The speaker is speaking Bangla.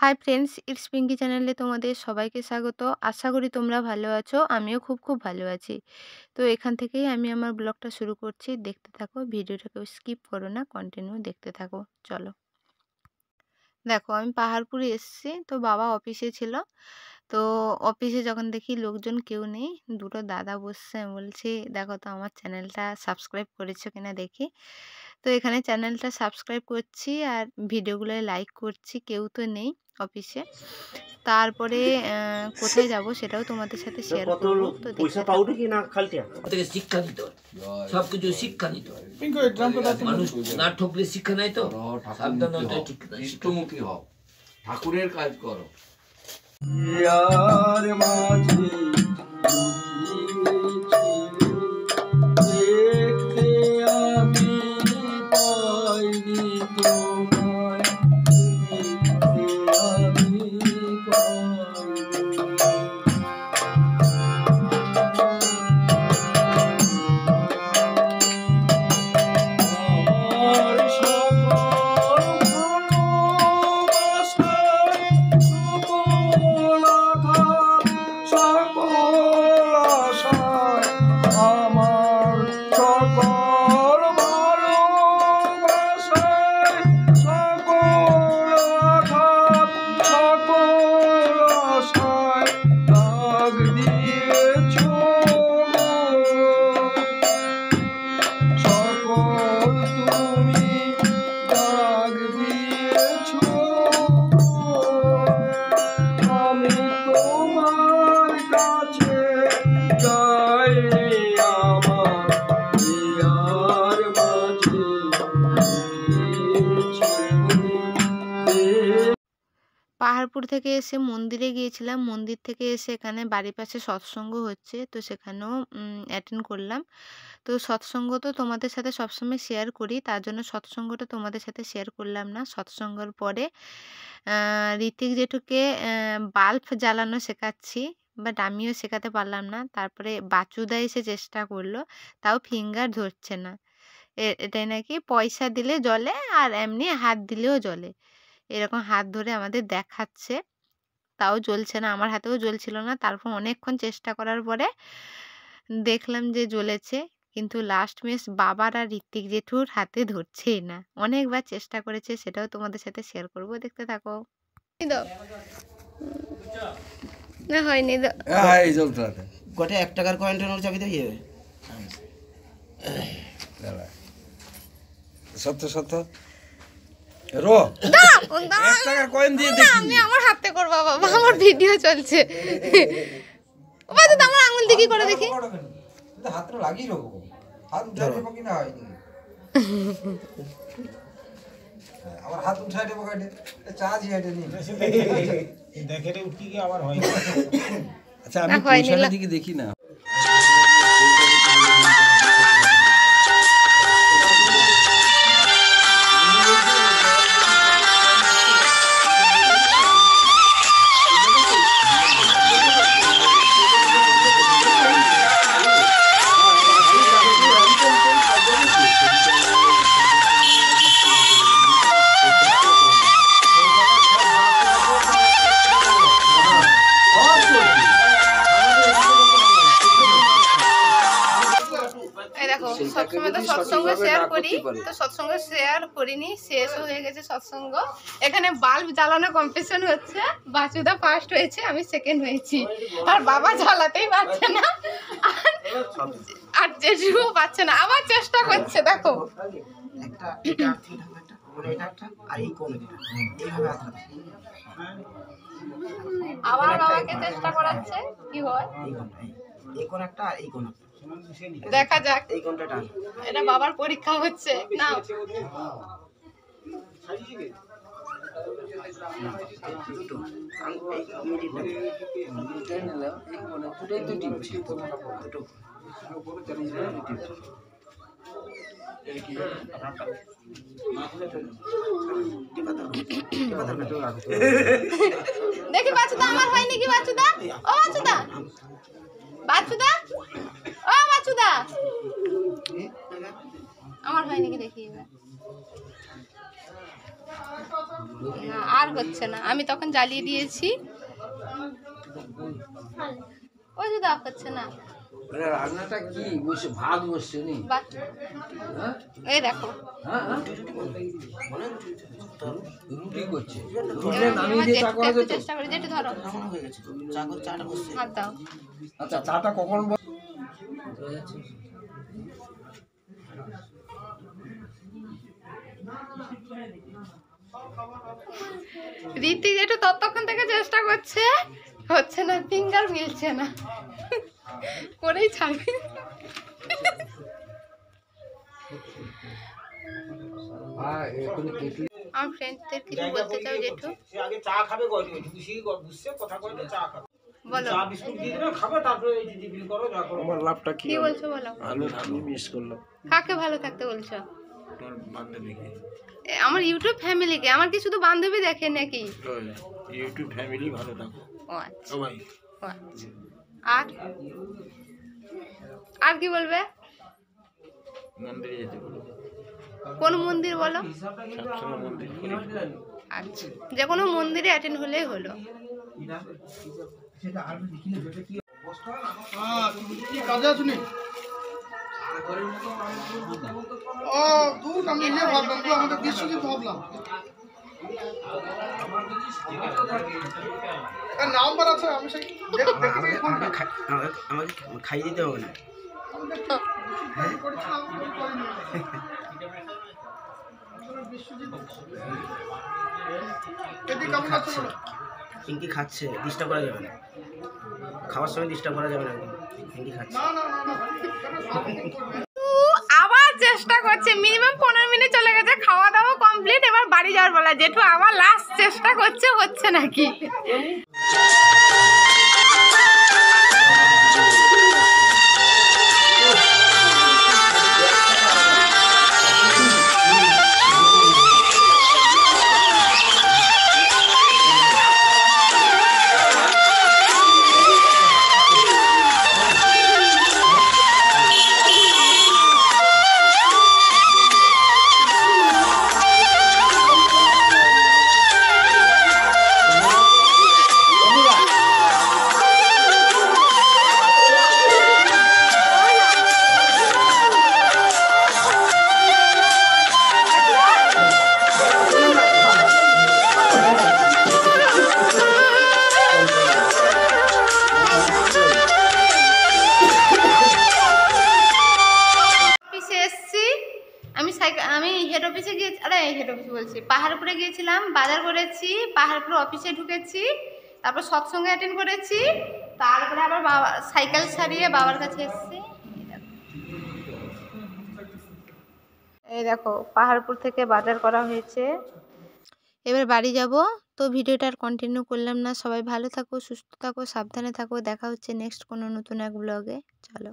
হাই ফ্রেন্ডস, ইটস পিঙ্কি চ্যানেলে তোমাদের সবাইকে স্বাগত। আশা করি তোমরা ভালো আছো। আমিও খুব ভালো আছি। তো এখান থেকেই আমি আমার ব্লগটা শুরু করছি। দেখতে থাকো, ভিডিওটাকে স্কিপ করো না, কন্টিনিউ দেখতে থাকো। চলো। দেখো, আমি পাহাড়পুরে এসেছি। তো বাবা অফিসে ছিল। তো অফিসে যখন দেখি লোকজন কেউ নেই, দুটো দাদা বসছে। আমি বলছি, দেখো তো আমার চ্যানেলটা সাবস্ক্রাইব করেছো কিনা দেখি। তো এখানে চ্যানেলটা সাবস্ক্রাইব করছি আর ভিডিওগুলো লাইক করছি। কেউ তো নেই অফিসে। তারপরে কোথায় যাব সেটাও তোমাদের সাথে শেয়ার করব। তো দেখতে থাকো। থেকে শিক্ষা দিত সবকিছু শিক্ষা দিত মানুষ না ঠকলে শিক্ষা নেই তো ইষ্টমুখী হও, ঠাকুরের কাজ করো। পাহাড়পুর থেকে এসে মন্দিরে গিয়েছিলাম। মন্দির থেকে এসে এখানে বাড়ির পাশে সৎসঙ্গ হচ্ছে, তো সেখানেও অ্যাটেন্ড করলাম। তো সৎসঙ্গ তো তোমাদের সাথে সবসময় শেয়ার করি, তার জন্য সৎসঙ্গটা তোমাদের সাথে শেয়ার করলাম না। সৎসঙ্গর পরে ঋত্বিক জেঠুকে বাল্ব জ্বালানো শেখাচ্ছি, বাট আমিও শেখাতে পারলাম না। তারপরে বাচুদা এসে চেষ্টা করলো, তাও ফিঙ্গার ধরছে না। এটাই নাকি পয়সা দিলে জ্বলে আর এমনি হাত দিলেও জ্বলে। এরকম হাত ধরে আমাদের দেখাচ্ছে, তাও জ্বলছে না। আমার হাতেও জ্বলছিল না। তারপর অনেকক্ষণ চেষ্টা করার পরে দেখলাম যে জ্বলেছে, কিন্তু লাস্ট মিস বাবার আর ঋত্বিক জেঠুর হাতে ধরছেই না। অনেকবার চেষ্টা করেছে, সেটাও তোমাদের সাথে শেয়ার করব। দেখতে থাকো। না হয়নি গোটে 1 টাকার কয়েনটা নোট চাবি দিয়ে সত্য সত্য রো 1 টাকার কয়েন দিয়ে দেখি। আমি আমার হাতে করব বাবা, আমার ভিডিও চলছে। বাবা তো আমার আঙুল দিয়ে কি করে দেখি। হাতটা লাগিয়ে রাখো, হাত উঠাই দেবো কিনা হয়নি। আবার হাত উঠাই দেবো কাটে চার্জ হিয়াটে নি দেখে রে উঠি কি আবার হয়। আচ্ছা আমি পয়সাটা দিকে দেখি না। সবসময় তো সৎসঙ্গ শেয়ার করি, তো সৎসঙ্গ শেয়ার করিনি, শেষও হয়ে গেছে সৎসঙ্গ। এখানে বাল্ব জ্বালানো কম্পিটিশন হচ্ছে। বাচুদা ফার্স্ট হয়েছে, আমি সেকেন্ড হয়েছি। আর বাবা জ্বালাতেই পারছে না, আর জেঠুও পাচ্ছে না, আবার চেষ্টা করছে। দেখো আবার বাবাকে চেষ্টা করাচ্ছে, কি হয় দেখা যাক। এটা বাবার পরীক্ষা হচ্ছে না। দেখি বাচুদা আমার হয়নি কি? বাচুদা, ও বাচুদা, বাচুদা, ও বাচুদা আমার হয়নি কি দেখি এবার। না আর হচ্ছে না, আমি তখন জ্বালিয়ে দিয়েছি। ওই যে দাও হচ্ছে না। রান্নাটা কি বসে ভাত বসছে নি? বাহ, এই দেখো রুটি করছে। একটু চেষ্টা করি, যেটা ধরো হাত দাও। আচ্ছা চাটা কখন? রীতি যেটা ততক্ষণ থেকে চেষ্টা করছে, হচ্ছে না, ফিঙ্গার মিলছে না, করেই ছাড়বে। আমার ফ্রেন্ডদের কিছু বলতে চাও জেঠু? সে আগে চা খাবে কয়টি বুঝি বুঝছে কথা কয়টি চা খাবে, বলো চা বিস্কুট দিয়ে দিবে খাবে, তারপরে এই টিফিন করো যা করো। আমার লাভটা কি কি বলছো বলো? আমি মিস করলাম কাকে ভালো থাকতে বলছো? তোর বান্ধবীকে। আমার ইউটিউব ফ্যামিলিকে। আমার কি শুধু বান্ধবী দেখে নাকি? ওই ইউটিউব ফ্যামিলি ভালো থাকো ও আচ্ছা, সবাই। ও আচ্ছা। আর আর কি বলবে? মন্দিরে যেতে বলো, কোন মন্দির বলো? সবসময় মন্দির করি। আচ্ছা, যে কোনো মন্দিরে অ্যাটেন্ড হলেই হলো। কি কাজে আছো নি? ও দূর, আমি ইয়ে ভাবলাম তুই আমাদের বিশ্বজিৎ ভাবলাম। নাম্বার আছে, আমি সেই আমাকে খাইয়ে দিতে হবে না। পিঙ্কি খাচ্ছে, ডিস্টার্ব করা যাবে না, খাওয়ার সময় ডিস্টার্ব করা যাবে না। পিঙ্কি খাচ্ছে। আবার চেষ্টা করছে, মিনিমাম 15 মিনিট চলে গেছে, খাওয়া দাওয়া কমপ্লিট, এবার বাড়ি যাওয়ার বলা। জেঠু আবার লাস্ট চেষ্টা করছে, হচ্ছে নাকি? আমি হেড অফিসে গিয়ে, আরে হেড অফিসে বলছি, পাহাড়পুরে গিয়েছিলাম, বাজার করেছি, পাহাড়পুর অফিসে ঢুকেছি, তারপর সৎসঙ্গে অ্যাটেন্ড করেছি, তারপরে আবার বাবা সাইকেল সারিয়ে বাবার কাছে এসেছি। এই দেখো পাহাড়পুর থেকে বাজার করা হয়েছে, এবার বাড়ি যাব। তো ভিডিওটা আর কন্টিনিউ করলাম না। সবাই ভালো থাকো, সুস্থ থাকো, সাবধানে থাকো। দেখা হচ্ছে নেক্সট কোনো নতুন এক ব্লগে। চলো।